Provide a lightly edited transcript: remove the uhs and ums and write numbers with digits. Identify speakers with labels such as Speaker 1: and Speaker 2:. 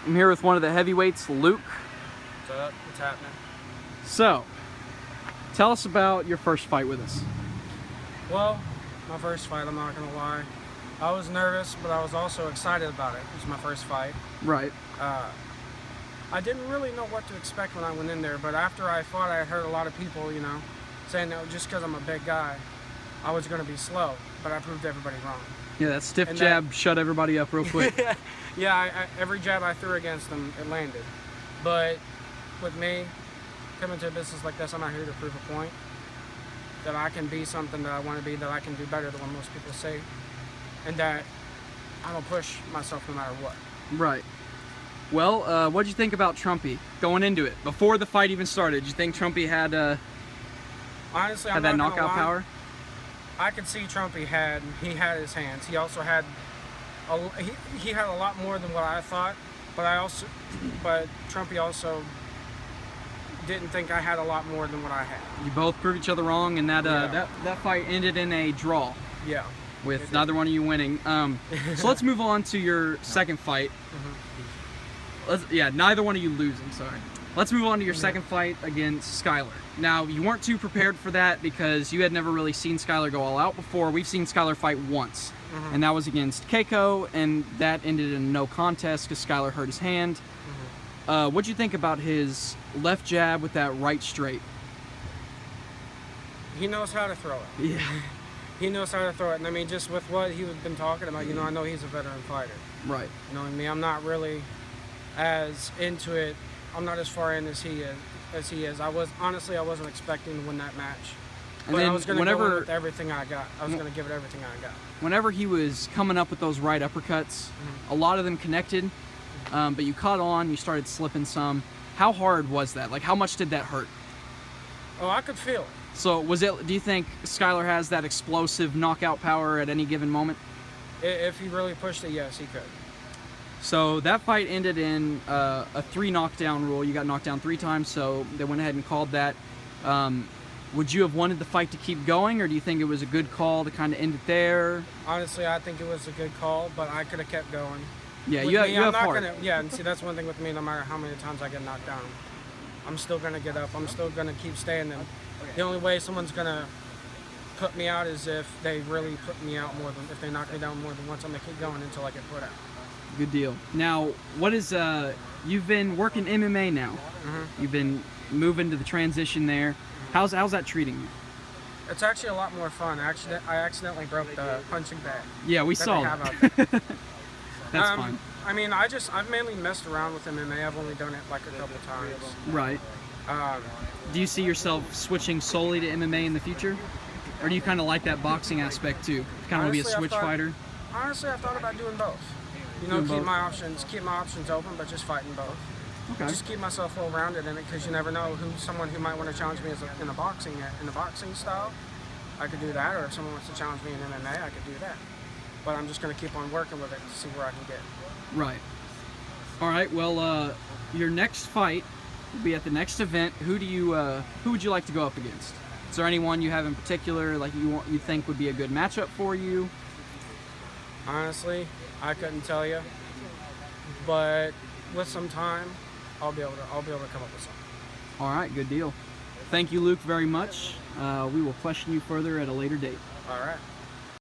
Speaker 1: I'm here with one of the heavyweights, Luke.
Speaker 2: What's up? What's happening?
Speaker 1: So, tell us about your first fight with us.
Speaker 2: Well, my first fight, I'm not gonna lie. I was nervous, but I was also excited about it. It was my first fight.
Speaker 1: Right.
Speaker 2: I didn't really know what to expect when I went in there, but after I fought, I heard a lot of people, saying that just because I'm a big guy, I was gonna be slow, but I proved everybody wrong.
Speaker 1: Yeah, that stiff
Speaker 2: And
Speaker 1: jab shut everybody up real quick.
Speaker 2: Yeah, every jab I threw against them, it landed. But with me, coming to a business like this, I'm out here to prove a point. That I can be something that I want to be, that I can do better than what most people say. And that I don't push myself no matter what.
Speaker 1: Right. Well, what'd you think about Trumpy going into it? Before the fight even started, did you think Trumpy had
Speaker 2: Honestly,
Speaker 1: that knockout power?
Speaker 2: I could see Trumpy had his hands. He also had he had a lot more than what I thought, but Trumpy also didn't think I had a lot more than what I had.
Speaker 1: You both proved each other wrong, and that fight ended in a draw.
Speaker 2: Yeah.
Speaker 1: With neither one of you winning. So let's move on to your second fight. Neither one of you losing, sorry. Let's move on to your second fight against Skylar. Now, you weren't too prepared for that because you had never really seen Skylar go all out before. We've seen Skylar fight once, and that was against Keiko, and that ended in a no contest because Skylar hurt his hand. What'd you think about his left jab with that right straight?
Speaker 2: He knows how to throw it.
Speaker 1: Yeah.
Speaker 2: He knows how to throw it, and I mean, just with what he's been talking about, I know he's a veteran fighter.
Speaker 1: Right.
Speaker 2: You know what I mean? I'm not really as into it. I'm not as far in as he is. I wasn't expecting to win that match.
Speaker 1: And
Speaker 2: But
Speaker 1: then
Speaker 2: I was going to go in with everything I got. I was going to give it everything I got.
Speaker 1: Whenever he was coming up with those right uppercuts, a lot of them connected, but you caught on, you started slipping some. How hard was that? Like, how much did that hurt?
Speaker 2: Oh, I could feel it.
Speaker 1: So do you think Skylar has that explosive knockout power at any given moment?
Speaker 2: If he really pushed it, yes, he could.
Speaker 1: So that fight ended in a 3 knockdown rule. You got knocked down 3 times, so they went ahead and called that. Would you have wanted the fight to keep going, or do you think it was a good call to kind of end it there?
Speaker 2: Honestly, I think it was a good call, but I could have kept going.
Speaker 1: Yeah,
Speaker 2: With
Speaker 1: you
Speaker 2: me,
Speaker 1: have
Speaker 2: I'm not
Speaker 1: heart.
Speaker 2: and see, that's one thing with me. No matter how many times I get knocked down, I'm still gonna get up. I'm still gonna keep standing. The only way someone's gonna put me out is if they really put me out more than if they knock me down more than once. I'm gonna keep going until I get put out.
Speaker 1: Good deal. Now, what is you've been working MMA now? You've been moving to the transition there. How's that treating you?
Speaker 2: It's actually a lot more fun. I accidentally broke the punching bag.
Speaker 1: Yeah, we
Speaker 2: that
Speaker 1: saw
Speaker 2: they have
Speaker 1: that.
Speaker 2: out there.
Speaker 1: That's fine.
Speaker 2: I mean, I've mainly messed around with MMA. I've only done it like a couple times.
Speaker 1: Right. Do you see yourself switching solely to MMA in the future? Or do you kind of like that boxing aspect too? Kind of want to be a switch fighter?
Speaker 2: Honestly, I thought about doing both. Keep my options open, but just fighting both.
Speaker 1: Okay.
Speaker 2: Just keep myself well-rounded in it, because you never know someone who might want to challenge me in the boxing style. I could do that, or if someone wants to challenge me in MMA, I could do that. But I'm just going to keep on working with it to see where I can get.
Speaker 1: Right. All right. Well, your next fight will be at the next event. Who would you like to go up against? Is there anyone you have in particular, like you think would be a good matchup for you?
Speaker 2: Honestly, I couldn't tell you, but with some time, I'll be able to come up with something.
Speaker 1: All right. Good deal. Thank you, Luke, very much. We will question you further at a later date.
Speaker 2: All right.